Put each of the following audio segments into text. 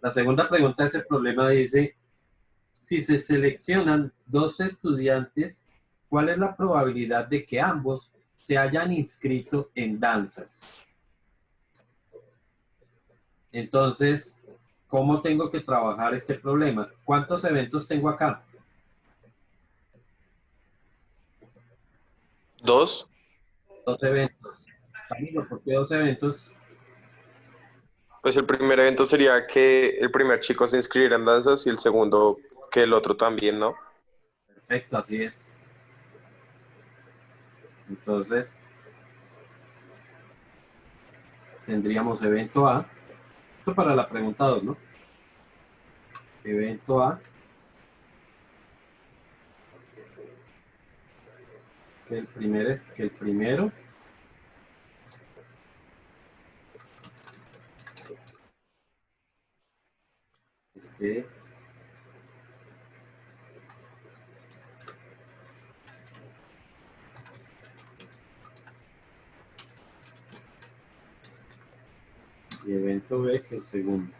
La segunda pregunta es el problema, dice, si se seleccionan dos estudiantes, ¿cuál es la probabilidad de que ambos se hayan inscrito en danzas? Entonces, ¿cómo tengo que trabajar este problema? ¿Cuántos eventos tengo acá? Dos, Dos eventos. Camilo, ¿por qué dos eventos? pues el primer evento sería que el primer chico se inscribiera en danzas y el segundo que el otro también, ¿no? Perfecto, así es. Entonces, tendríamos evento A. Esto para la pregunta 2, ¿no? Evento A, que el primero es que y evento B, que el segundo.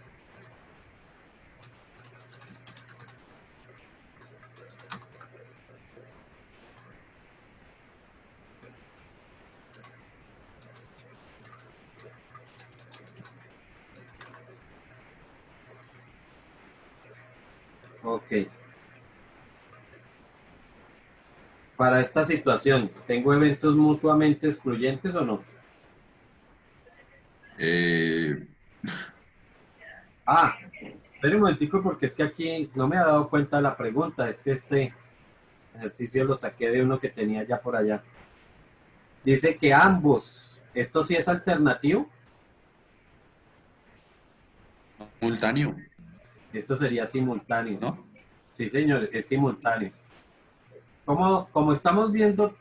Ok. Para esta situación, ¿tengo eventos mutuamente excluyentes o no? Eh, Ah, espera un momentico porque es que aquí no me ha dado cuenta de la pregunta. Es que este ejercicio lo saqué de uno que tenía ya por allá. Dice que ambos. ¿Esto sí es alternativo? simultáneo, Esto sería simultáneo. ¿no? Sí, señor, es simultáneo. Como estamos viendo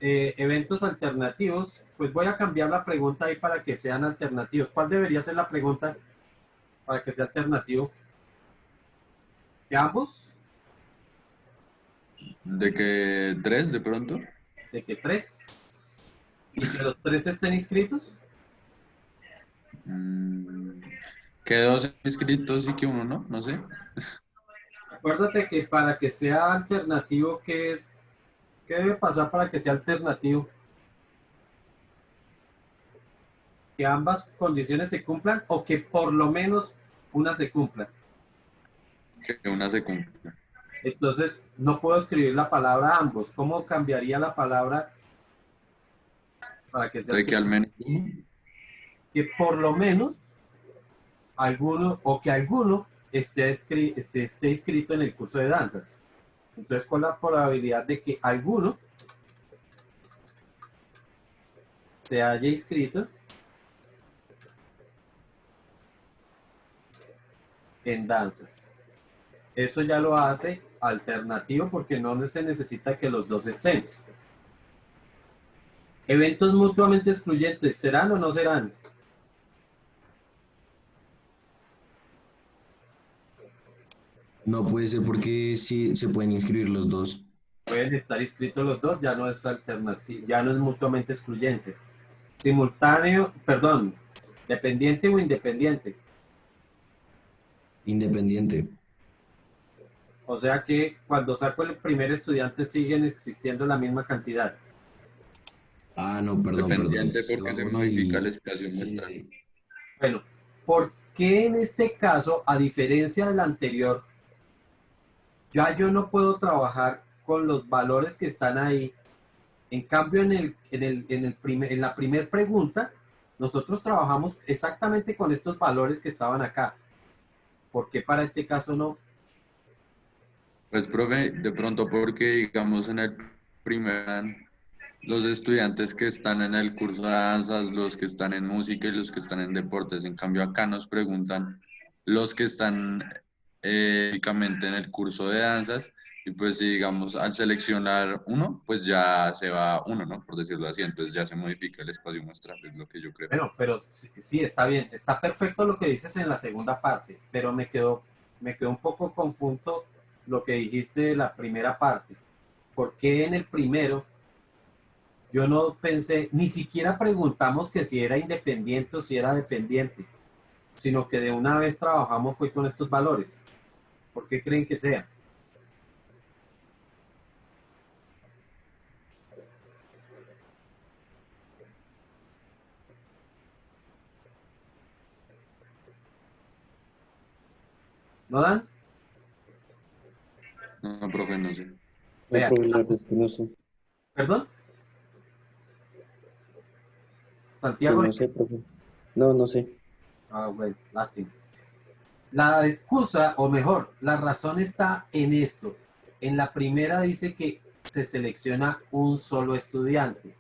eventos alternativos, pues voy a cambiar la pregunta ahí para que sean alternativos. ¿Cuál debería ser la pregunta para que sea alternativo? ¿De ambos? De que tres de pronto. ¿De que tres? ¿Y que los tres estén inscritos? Mm, que dos inscritos y que uno no, no sé. Acuérdate que para que sea alternativo, ¿qué debe pasar para que sea alternativo? Que ambas condiciones se cumplan o que por lo menos una se cumpla. Que una se cumpla. Entonces, no puedo escribir la palabra ambos. ¿Cómo cambiaría la palabra para que sea De que al alternativo? menos uno. Que por lo menos alguno o que alguno se esté inscrito en el curso de danzas. Entonces, ¿cuál es la probabilidad de que alguno se haya inscrito en danzas? Eso ya lo hace alternativo porque no se necesita que los dos estén. Eventos mutuamente excluyentes, ¿serán o no serán? No puede ser porque sí se pueden inscribir los dos. Pueden estar inscritos los dos, ya no es alternativo, ya no es mutuamente excluyente. Simultáneo, perdón, dependiente o independiente. Independiente. O sea que cuando saco el primer estudiante siguen existiendo la misma cantidad. Ah, no, perdón, perdón. Dependiente porque se Estaba modifica el muy... espacio Sí, sí, muestral. sí. Bueno, ¿por qué en este caso, a diferencia del anterior, ya yo no puedo trabajar con los valores que están ahí? En cambio, en la primera pregunta, nosotros trabajamos exactamente con estos valores que estaban acá. ¿Por qué para este caso no? Pues, profe, de pronto porque, digamos, en el primer, los estudiantes que están en el curso de danzas, los que están en música y los que están en deportes. En cambio, acá nos preguntan los que están únicamente en el curso de danzas. Y pues, si digamos, al seleccionar uno, pues ya se va uno, ¿no? Por decirlo así. Entonces ya se modifica el espacio muestral, es lo que yo creo. Bueno, pero sí, sí, está bien, está perfecto lo que dices en la segunda parte, pero me quedó un poco confuso lo que dijiste de la primera parte. ¿Por qué en el primero yo no pensé, ni siquiera preguntamos que si era independiente o si era dependiente? sino que de una vez trabajamos fue con estos valores. ¿Por qué creen que sea? ¿No dan? No, profe, no sé. No, Vean. profe, la verdad es que no sé. ¿Perdón? Sí, Santiago. no sé, profe. No, no sé. Ah, bueno, lástima. La excusa, o mejor, la razón está en esto. En la primera dice que se selecciona un solo estudiante.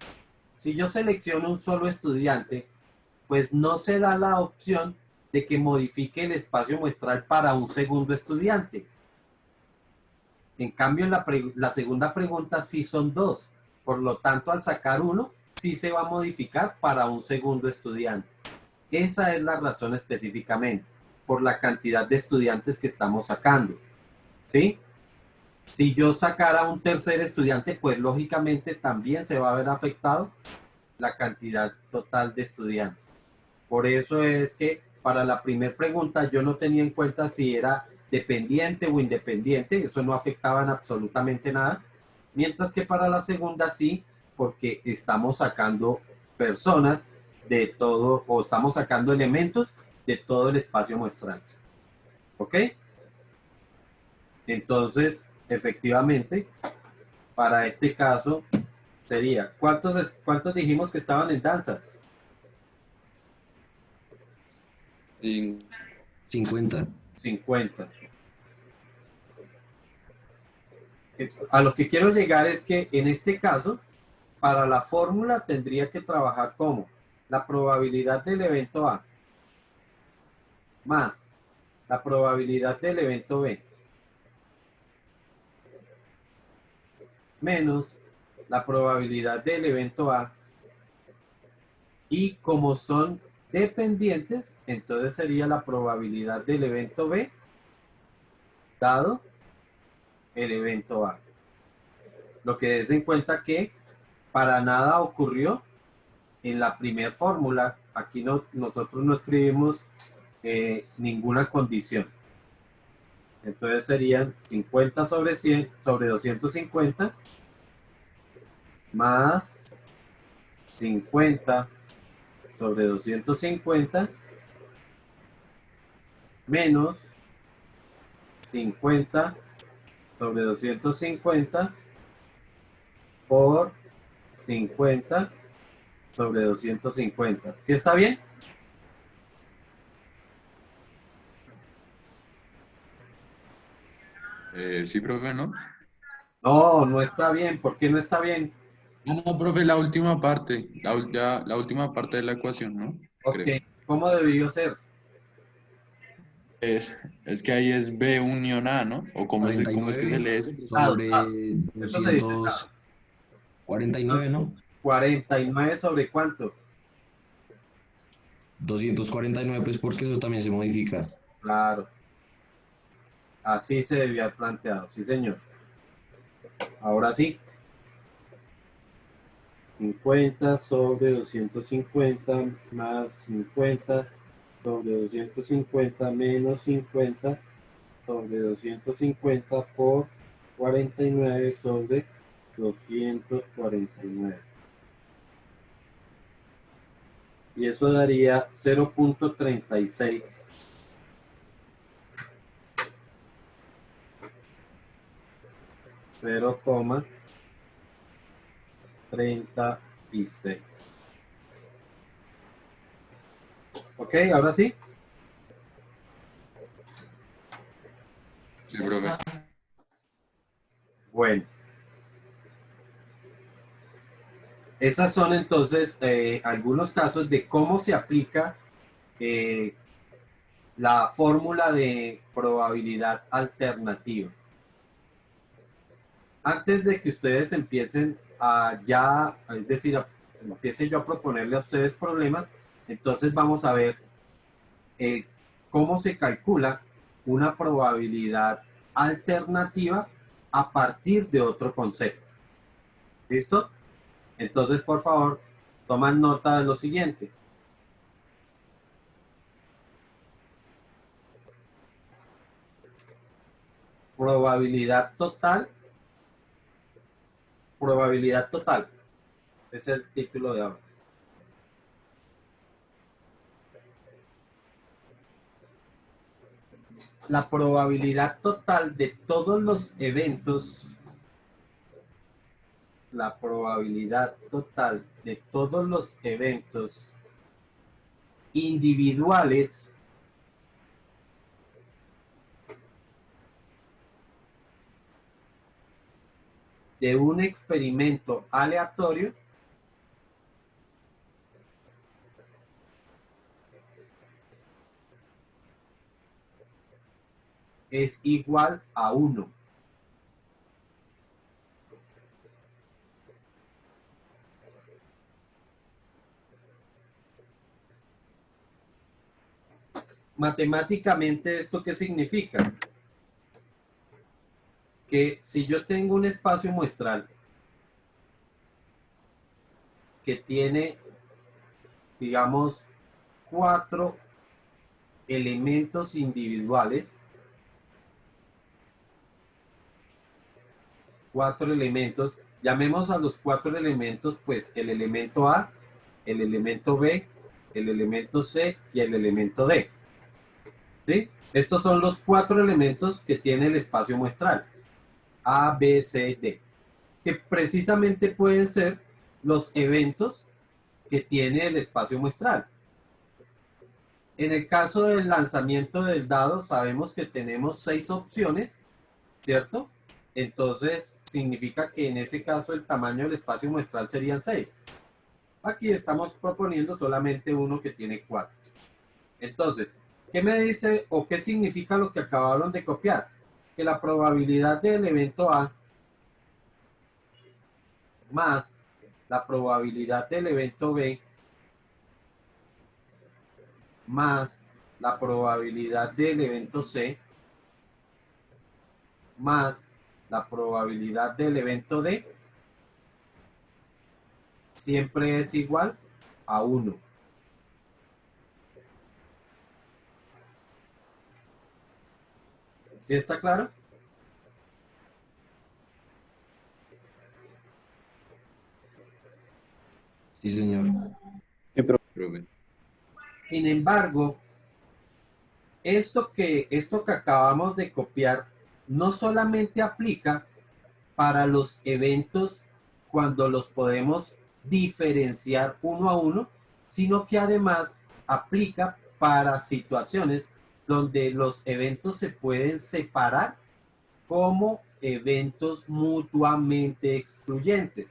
Si yo selecciono un solo estudiante, pues no se da la opción de que modifique el espacio muestral para un segundo estudiante. En cambio, en la segunda pregunta sí son dos. Por lo tanto, al sacar uno, sí se va a modificar para un segundo estudiante. Esa es la razón específicamente, por la cantidad de estudiantes que estamos sacando. ¿Sí? Si yo sacara un tercer estudiante, pues lógicamente también se va a ver afectado la cantidad total de estudiantes. Por eso es que para la primera pregunta yo no tenía en cuenta si era dependiente o independiente, eso no afectaba en absolutamente nada, mientras que para la segunda sí, porque estamos sacando personas de todo, o estamos sacando elementos de todo el espacio muestral. ¿Ok? Entonces, efectivamente, para este caso sería, ¿cuántos dijimos que estaban en danzas? Y 50. 50. A lo que quiero llegar es que en este caso, para la fórmula tendría que trabajar como la probabilidad del evento A más la probabilidad del evento B menos la probabilidad del evento A, y como son dependientes, entonces sería la probabilidad del evento B dado el evento A. Lo que des en cuenta que para nada ocurrió en la primera fórmula. Aquí no, nosotros no escribimos ninguna condición. Entonces serían 50 sobre 100 sobre 250 más 50 sobre 250 menos 50 sobre 250 por 50 sobre 250. ¿Sí está bien? sí, profe, ¿no? No, no está bien. ¿Por qué no está bien? No, profe, la última parte, la última parte de la ecuación, ¿no? Ok, Creo. ¿cómo debió ser? Es que ahí es B unión A, ¿no? ¿O cómo es que se 49 lee eso? Dado, sobre dado. Eso se dice dado. 249, ¿no? 49 sobre cuánto. 249, pues porque eso también se modifica. Claro, así se debía haber planteado. Sí, señor. Ahora sí. 50 sobre 250 más 50 sobre 250 menos 50 sobre 250 por 49 sobre 249. Y eso daría 0.36. Cero coma 36. Ok, ahora sí. Sí, profe. Bueno, esas son entonces algunos casos de cómo se aplica eh, la fórmula de probabilidad alternativa. Antes de que ustedes empiecen a ya, es decir, empiece yo a proponerle a ustedes problemas, entonces vamos a ver cómo se calcula una probabilidad alternativa a partir de otro concepto. ¿Listo? Entonces, por favor, toman nota de lo siguiente. probabilidad total. Probabilidad total. Ese es el título de ahora. La probabilidad total de todos los eventos, la probabilidad total de todos los eventos individuales de un experimento aleatorio es igual a 1. Matemáticamente, ¿esto qué significa? Que si yo tengo un espacio muestral que tiene, digamos, 4 elementos individuales, 4 elementos, llamemos a los 4 elementos, pues el elemento A, el elemento B, el elemento C y el elemento D. ¿Sí? Estos son los 4 elementos que tiene el espacio muestral. A, B, C, D. Que precisamente pueden ser los eventos que tiene el espacio muestral. En el caso del lanzamiento del dado, sabemos que tenemos 6 opciones, ¿cierto? Entonces, significa que en ese caso el tamaño del espacio muestral serían 6. Aquí estamos proponiendo solamente uno que tiene 4. Entonces, ¿qué me dice o qué significa lo que acabaron de copiar? Que la probabilidad del evento A más la probabilidad del evento B más la probabilidad del evento C más la probabilidad del evento D siempre es igual a 1. ¿Sí está claro? Sí, señor. Profe. Sin embargo, esto que acabamos de copiar no solamente aplica para los eventos cuando los podemos diferenciar uno a uno, sino que además aplica para situaciones donde los eventos se pueden separar como eventos mutuamente excluyentes.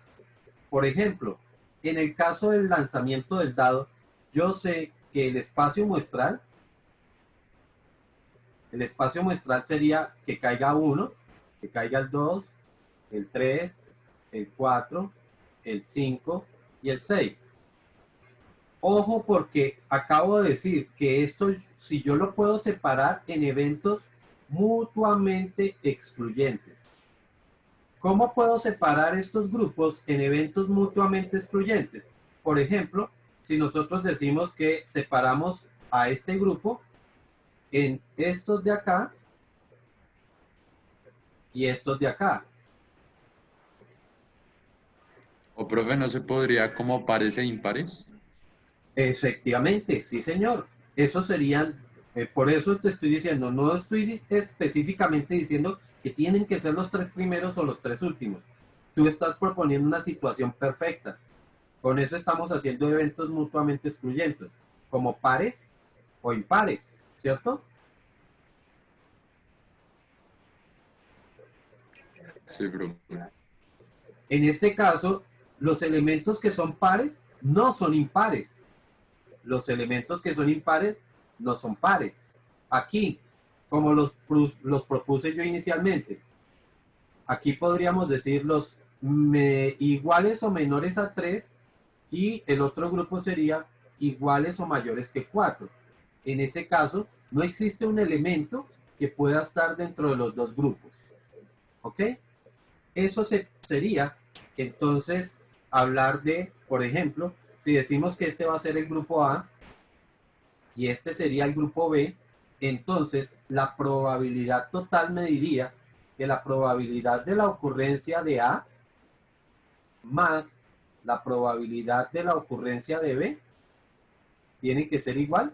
Por ejemplo, en el caso del lanzamiento del dado, yo sé que el espacio muestral sería que caiga 1, que caiga el 2, el 3, el 4, el 5 y el 6. Ojo, porque acabo de decir que esto, si yo lo puedo separar en eventos mutuamente excluyentes. ¿Cómo puedo separar estos grupos en eventos mutuamente excluyentes? Por ejemplo, si nosotros decimos que separamos a este grupo en estos de acá y estos de acá. O profe, ¿no se podría como pares e impares? Efectivamente, sí, señor. Esos serían, por eso te estoy diciendo, no estoy específicamente diciendo que tienen que ser los 3 primeros o los 3 últimos. Tú estás proponiendo una situación perfecta. Con eso estamos haciendo eventos mutuamente excluyentes, como pares o impares, ¿cierto? Sí, profe. En este caso, los elementos que son pares no son impares. Los elementos que son impares no son pares. Aquí, como los propuse yo inicialmente, aquí podríamos decir los iguales o menores a 3 y el otro grupo sería iguales o mayores que 4. En ese caso, no existe un elemento que pueda estar dentro de los dos grupos. ¿Ok? Eso sería, entonces, hablar de, por ejemplo, si decimos que este va a ser el grupo A y este sería el grupo B, entonces la probabilidad total me diría que la probabilidad de la ocurrencia de A más la probabilidad de la ocurrencia de B tiene que ser igual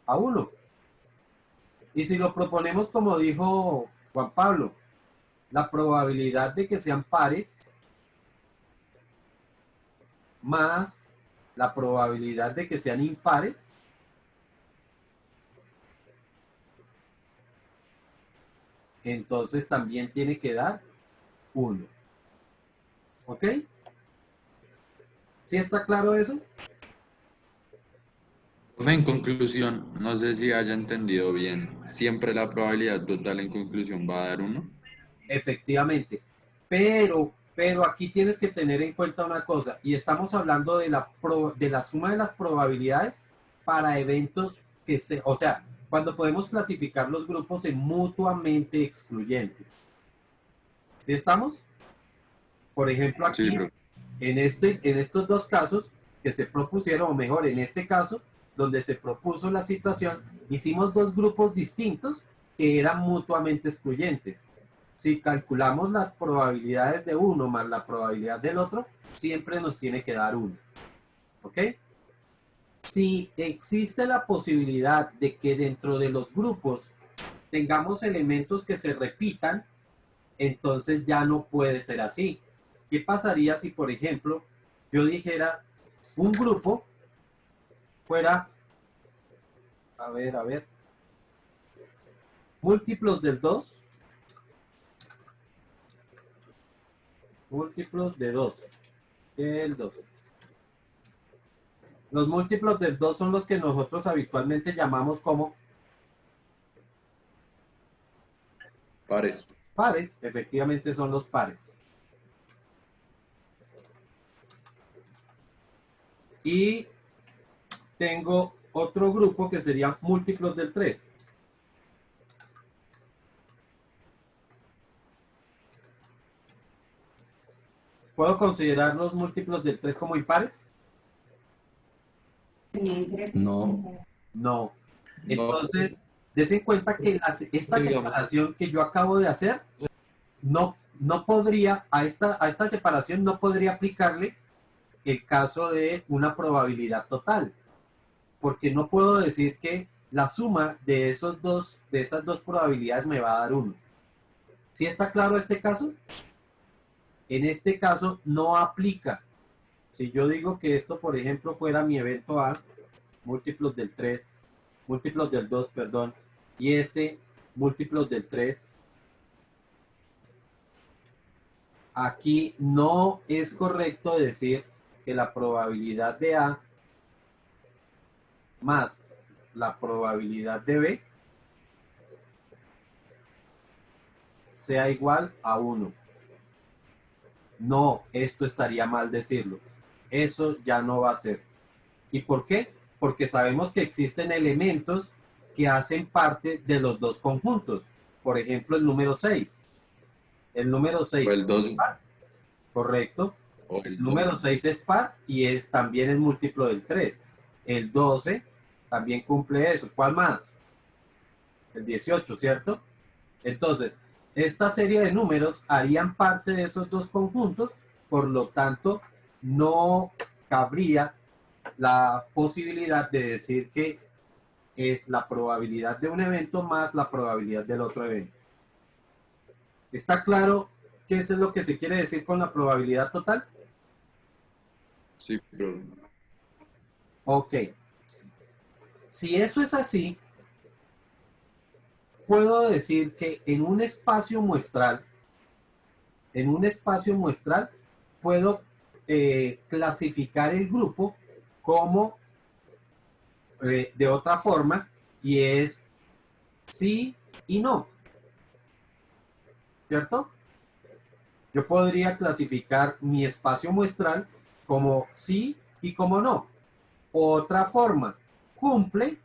a 1. Y si lo proponemos como dijo Juan Pablo, la probabilidad de que sean pares más la probabilidad de que sean impares entonces también tiene que dar 1. ¿Ok? ¿Sí está claro eso? Profe, en conclusión, no sé si haya entendido bien. ¿Siempre la probabilidad total en conclusión va a dar 1? Efectivamente. Pero aquí tienes que tener en cuenta una cosa, y estamos hablando de la suma de las probabilidades para eventos o sea, cuando podemos clasificar los grupos en mutuamente excluyentes. ¿Sí estamos? Por ejemplo, Sí, aquí, profe. en estos dos casos que se propusieron, o mejor, en este caso, donde se propuso la situación, hicimos dos grupos distintos que eran mutuamente excluyentes. Si calculamos las probabilidades de uno más la probabilidad del otro, siempre nos tiene que dar 1. ¿Ok? Si existe la posibilidad de que dentro de los grupos tengamos elementos que se repitan, entonces ya no puede ser así. ¿Qué pasaría si, por ejemplo, yo dijera un grupo fuera, a ver, múltiplos del 2, múltiplos de 2, el 2. Los múltiplos del 2 son los que nosotros habitualmente llamamos como Pares. pares, efectivamente son los pares. Y tengo otro grupo que sería múltiplos del 3. ¿Puedo considerar los múltiplos del 3 como impares? No, No. No, Entonces, des en cuenta que esta digamos, separación que yo acabo de hacer, no podría, a esta separación no podría aplicarle el caso de una probabilidad total, porque no puedo decir que la suma de esas dos probabilidades me va a dar 1. ¿Sí está claro este caso? En este caso no aplica. Si yo digo que esto, por ejemplo, fuera mi evento A, múltiplos del 3, múltiplos del 2, perdón, y este, múltiplos del 3, aquí no es correcto decir que la probabilidad de A más la probabilidad de B sea igual a 1. No, esto estaría mal decirlo. Eso ya no va a ser. ¿Y por qué? Porque sabemos que existen elementos que hacen parte de los dos conjuntos. Por ejemplo, el número 6. El número o 6 el 12, es par, correcto. o El el número 12. 6 es par y también es múltiplo del 3. El 12 también cumple eso. ¿Cuál más? El 18, ¿cierto? Entonces, esta serie de números harían parte de esos dos conjuntos, por lo tanto, no cabría la posibilidad de decir que es la probabilidad de un evento más la probabilidad del otro evento. ¿Está claro qué es lo que se quiere decir con la probabilidad total? Sí, profe. Ok. Si eso es así, puedo decir que en un espacio muestral, puedo clasificar el grupo como de otra forma, y es sí y no, ¿cierto? Yo podría clasificar mi espacio muestral como sí y como no. Otra forma, cumple,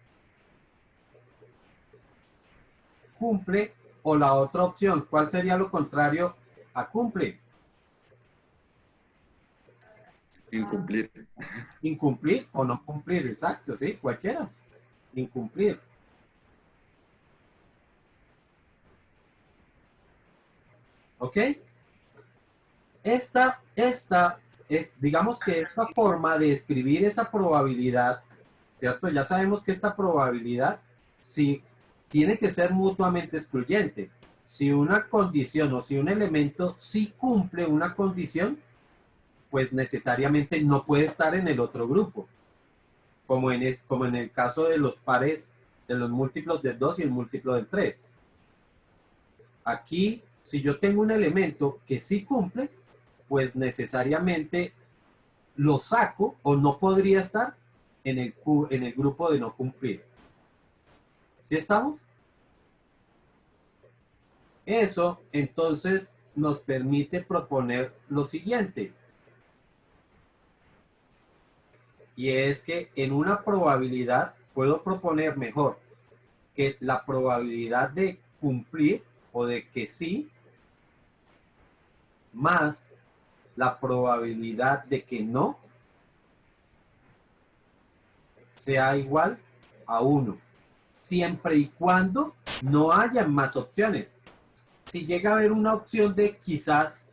cumple, o la otra opción, ¿cuál sería lo contrario a cumple? Incumplir. Incumplir o no cumplir, exacto, sí, cualquiera. Incumplir. ¿Ok? Digamos que esta forma de escribir esa probabilidad, ¿cierto? Ya sabemos que esta probabilidad sí tiene que ser mutuamente excluyente. Si una condición o si un elemento sí cumple una condición, pues necesariamente no puede estar en el otro grupo, como en el caso de los pares, de los múltiplos del 2 y el múltiplo del 3. Aquí, si yo tengo un elemento que sí cumple, pues necesariamente lo saco o no podría estar en el grupo de no cumplir. ¿Sí estamos? Eso entonces nos permite proponer lo siguiente. Y es que en una probabilidad puedo proponer mejor que la probabilidad de cumplir o de que sí más la probabilidad de que no sea igual a 1, siempre y cuando no haya más opciones. Si llega a haber una opción de quizás,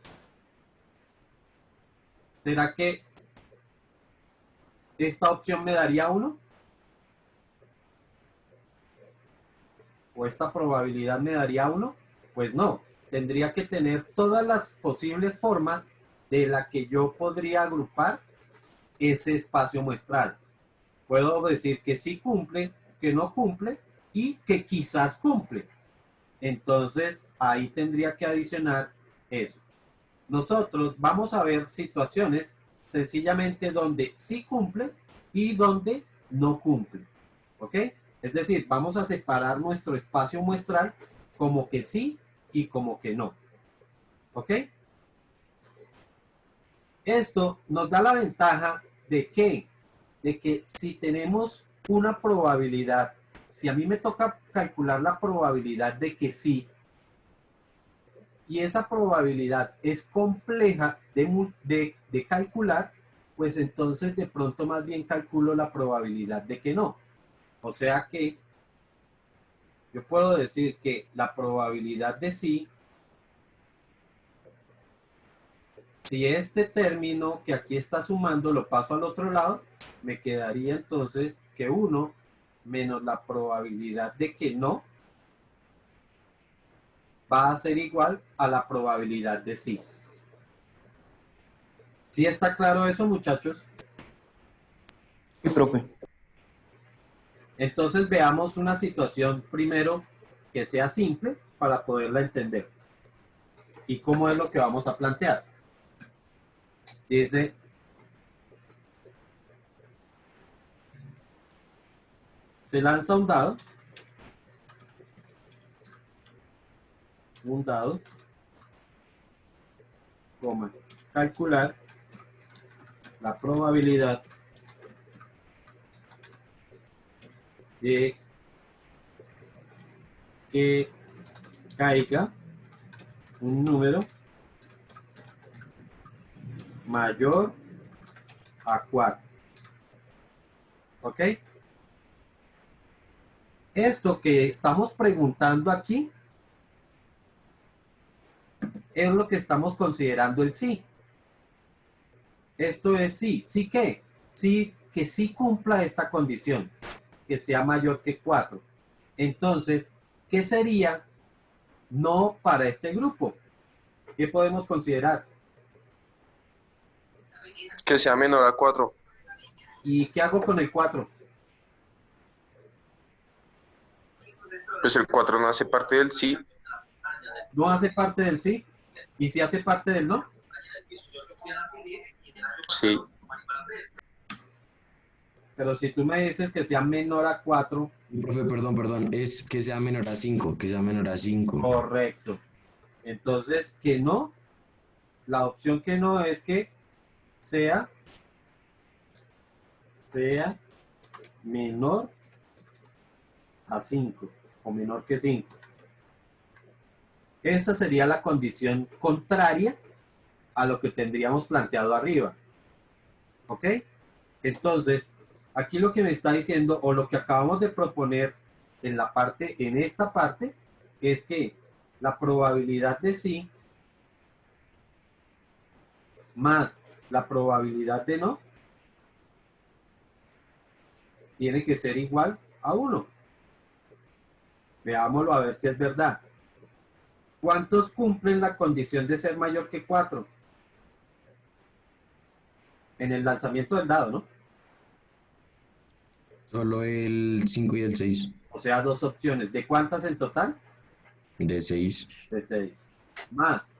¿será que esta opción me daría 1? ¿O esta probabilidad me daría 1? Pues no, tendría que tener todas las posibles formas de la que yo podría agrupar ese espacio muestral. Puedo decir que sí cumple, que no cumple y que quizás cumple. Entonces, ahí tendría que adicionar eso. Nosotros vamos a ver situaciones sencillamente donde sí cumple y donde no cumple. ¿Ok? Es decir, vamos a separar nuestro espacio muestral como que sí y como que no. ¿Ok? Esto nos da la ventaja de que si tenemos una probabilidad, si a mí me toca calcular la probabilidad de que sí, y esa probabilidad es compleja de calcular, pues entonces de pronto más bien calculo la probabilidad de que no. O sea que yo puedo decir que la probabilidad de sí, si este término que aquí está sumando lo paso al otro lado, me quedaría entonces que 1 menos la probabilidad de que no va a ser igual a la probabilidad de sí. ¿Sí está claro eso, muchachos? Sí, profe. Entonces veamos una situación primero que sea simple para poderla entender. ¿Y cómo es lo que vamos a plantear? Dice, se lanza un dado, coma, calcular la probabilidad de que caiga un número mayor a 4. ¿Ok? Esto que estamos preguntando aquí es lo que estamos considerando el sí. Esto es sí. ¿Sí qué? Sí, que sí cumpla esta condición, que sea mayor que 4. Entonces, ¿qué sería no para este grupo? ¿Qué podemos considerar? Que sea menor a 4. ¿Y qué hago con el 4? Pues el 4 no hace parte del sí. ¿No hace parte del sí? ¿Y si hace parte del no? Sí. Pero si tú me dices que sea menor a 4, Profe, perdón, es que sea menor a 5, que sea menor a 5. correcto. Entonces, que no, la opción que no es que sea menor a 5 o menor que 5. Esa sería la condición contraria a lo que tendríamos planteado arriba. ¿Ok? Entonces, aquí lo que me está diciendo o lo que acabamos de proponer en esta parte, es que la probabilidad de sí más la probabilidad de no tiene que ser igual a 1. Veámoslo a ver si es verdad. ¿Cuántos cumplen la condición de ser mayor que 4? En el lanzamiento del dado, ¿no? Solo el 5 y el 6. O sea, dos opciones. ¿De cuántas en total? De 6. De 6. Más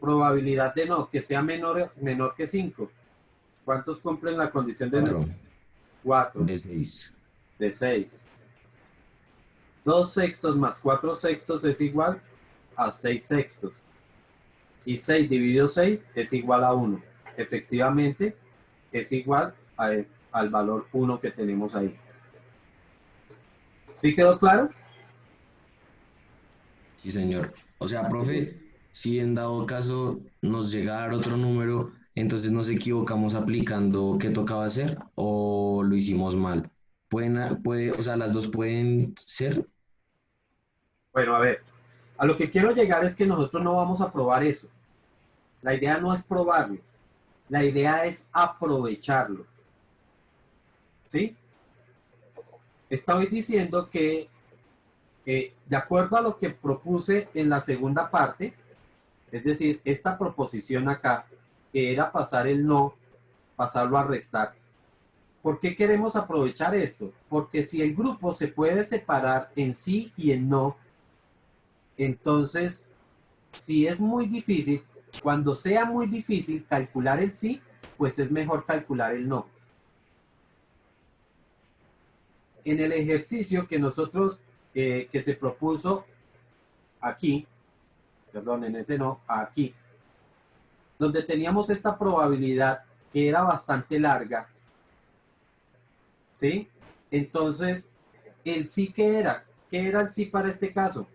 probabilidad de no, que sea menor que 5. ¿Cuántos cumplen la condición de no? 4. 4. De 6. De 6. 2 sextos más 4 sextos es igual a 6 sextos. Y 6 dividido 6 es igual a 1. Efectivamente, es igual al valor 1 que tenemos ahí. ¿Sí quedó claro? Sí, señor. O sea, profe, si en dado caso nos llega a dar otro número, entonces nos equivocamos aplicando qué tocaba hacer o lo hicimos mal. O sea, las dos pueden ser. Bueno, a ver. A lo que quiero llegar es que nosotros no vamos a probar eso. La idea no es probarlo. La idea es aprovecharlo. ¿Sí? Estoy diciendo que, de acuerdo a lo que propuse en la segunda parte, es decir, esta proposición acá, que era pasar el no, pasarlo a restar. ¿Por qué queremos aprovechar esto? Porque si el grupo se puede separar en sí y en no, entonces, si es muy difícil, cuando sea muy difícil calcular el sí, pues es mejor calcular el no. En el ejercicio que nosotros, que se propuso aquí, perdón, en ese no, aquí, donde teníamos esta probabilidad que era bastante larga, ¿sí? Entonces, el sí que era, ¿qué era el sí para este caso?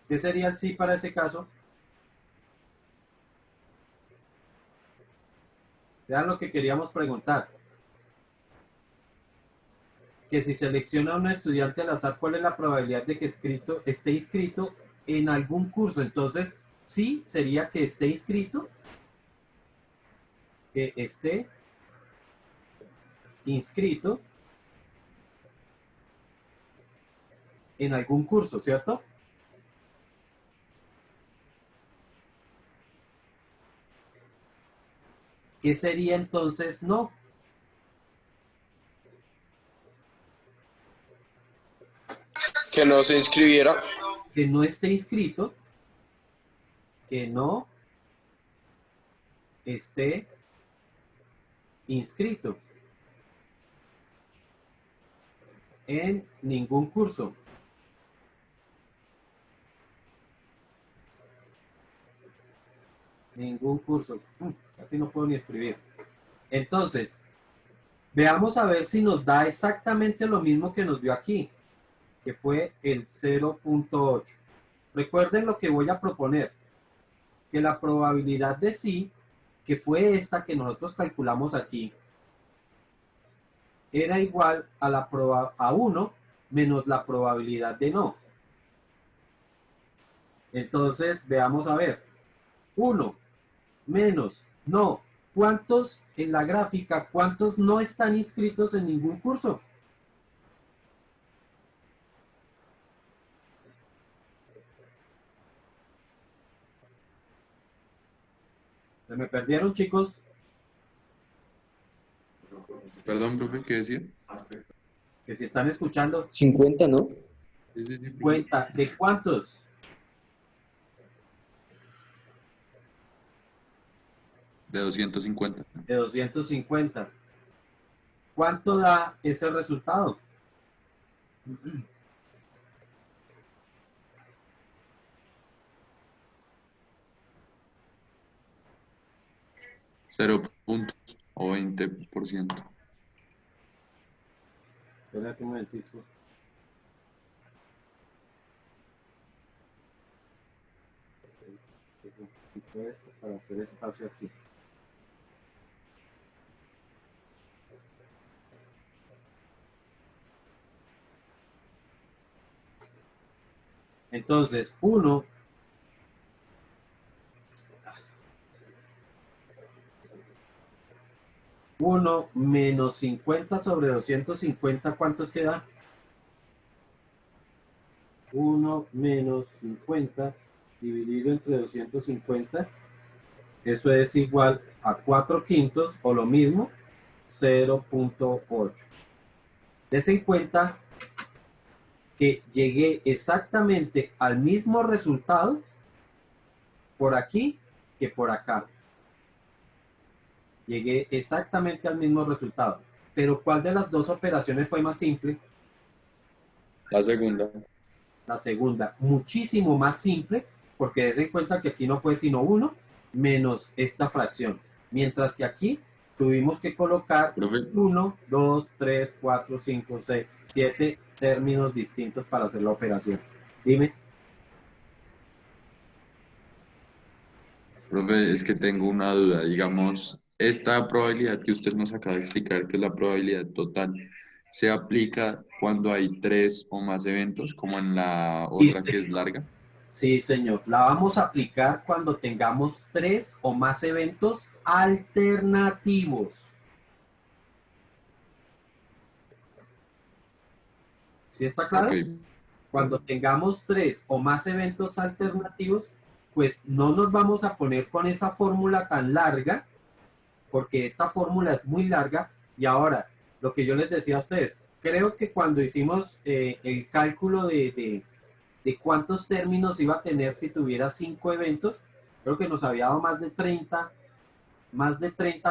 ¿Qué sería el sí para ese caso? Vean lo que queríamos preguntar. Que si selecciona a un estudiante al azar, ¿cuál es la probabilidad de que esté inscrito en algún curso? Entonces, sí sería que esté inscrito en algún curso, ¿cierto? ¿Qué sería entonces no? Que no se inscribiera. Que no esté inscrito, que no esté inscrito en ningún curso. Ningún curso. Casi no puedo ni escribir. Entonces, veamos a ver si nos da exactamente lo mismo que nos dio aquí, que fue el 0.8. Recuerden lo que voy a proponer, que la probabilidad de sí, que fue esta que nosotros calculamos aquí, era igual a 1 menos la probabilidad de no. Entonces, veamos a ver. 1 menos no. ¿Cuántos en la gráfica, cuántos no están inscritos en ningún curso? ¿Se me perdieron, chicos? Perdón, profe, ¿qué decía? Que si están escuchando, 50, ¿no? Sí, sí, sí, profe. cuenta. ¿De cuántos? De 250. De 250. ¿Cuánto da ese resultado? 0 puntos o 20%. Espérate un momentito. Quito esto para hacer espacio aquí. Entonces, 1 menos 50 sobre 250, ¿cuántos queda? 1 menos 50 dividido entre 250, eso es igual a 4 quintos, o lo mismo, 0.8. Des en cuenta que llegué exactamente al mismo resultado por aquí que por acá. Llegué exactamente al mismo resultado. Pero ¿cuál de las dos operaciones fue más simple? La segunda. La segunda, muchísimo más simple, porque des en cuenta que aquí no fue sino 1 menos esta fracción. Mientras que aquí tuvimos que colocar Profe, 1, 2, 3, 4, 5, 6, 7 términos distintos para hacer la operación. Dime. profe, es que tengo una duda. Digamos, esta probabilidad que usted nos acaba de explicar, que es la probabilidad total, ¿se aplica cuando hay 3 o más eventos, como en la otra que es larga? Sí, señor. La vamos a aplicar cuando tengamos 3 o más eventos alternativos. ¿Sí está Ok, claro? Cuando tengamos 3 o más eventos alternativos, pues no nos vamos a poner con esa fórmula tan larga, porque esta fórmula es muy larga. Y ahora, lo que yo les decía a ustedes, creo que cuando hicimos el cálculo de cuántos términos iba a tener si tuviera 5 eventos, creo que nos había dado más de 30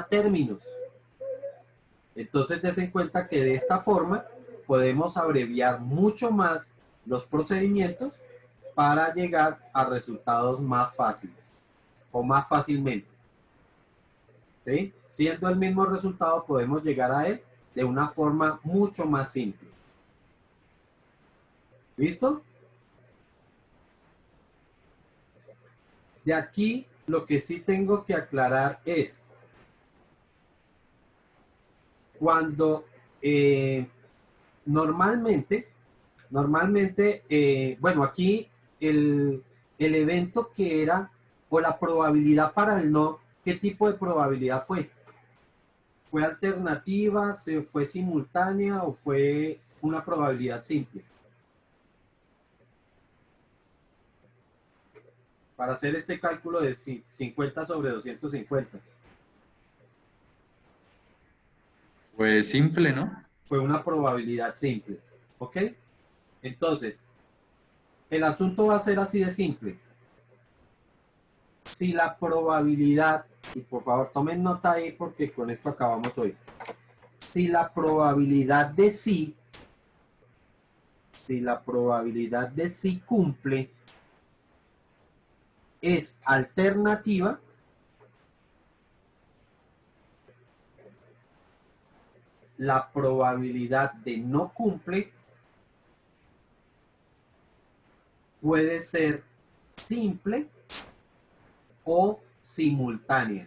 términos. Entonces, des en cuenta que de esta forma podemos abreviar mucho más los procedimientos para llegar a resultados más fáciles o más fácilmente. ¿Sí? Siendo el mismo resultado, podemos llegar a él de una forma mucho más simple. ¿Listo? De aquí, lo que sí tengo que aclarar es cuando normalmente, bueno, aquí el evento que era, o la probabilidad para el no, ¿qué tipo de probabilidad fue? ¿Fue alternativa, se fue simultánea o fue una probabilidad simple? Para hacer este cálculo de 50 sobre 250. pues simple, ¿no? Fue una probabilidad simple. ¿Ok? Entonces, el asunto va a ser así de simple. Si la probabilidad, y por favor tomen nota ahí porque con esto acabamos hoy. Si la probabilidad de sí cumple es alternativa, la probabilidad de no cumple puede ser simple o simultánea.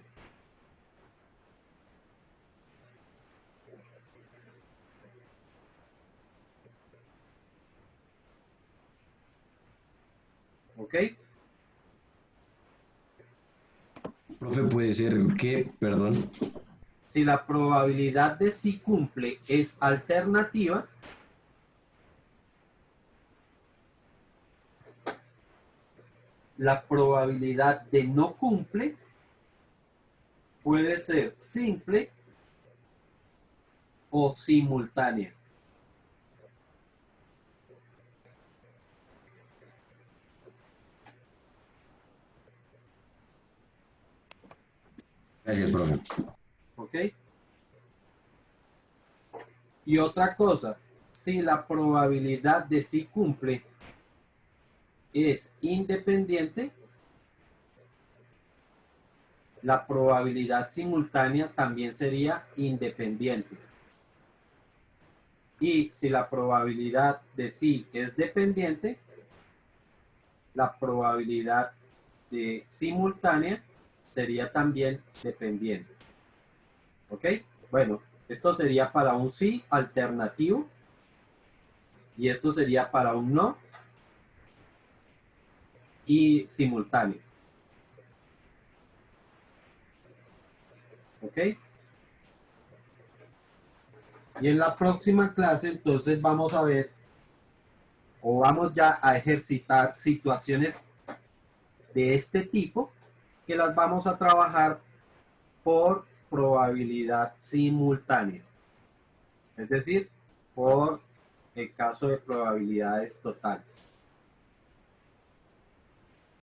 ¿Ok? Profe, puede ser que, perdón, Si la probabilidad de sí cumple es alternativa, la probabilidad de no cumple puede ser simple o simultánea. gracias, profe. ¿Ok? Y otra cosa, si la probabilidad de sí cumple es independiente, la probabilidad simultánea también sería independiente. Y si la probabilidad de sí es dependiente, la probabilidad de simultánea sería también dependiente. ¿Ok? Bueno, esto sería para un sí alternativo y esto sería para un no y simultáneo. ¿Ok? Y en la próxima clase, entonces vamos a ver, o vamos ya a ejercitar situaciones de este tipo, que las vamos a trabajar por probabilidad simultánea. Es decir, por el caso de probabilidades totales.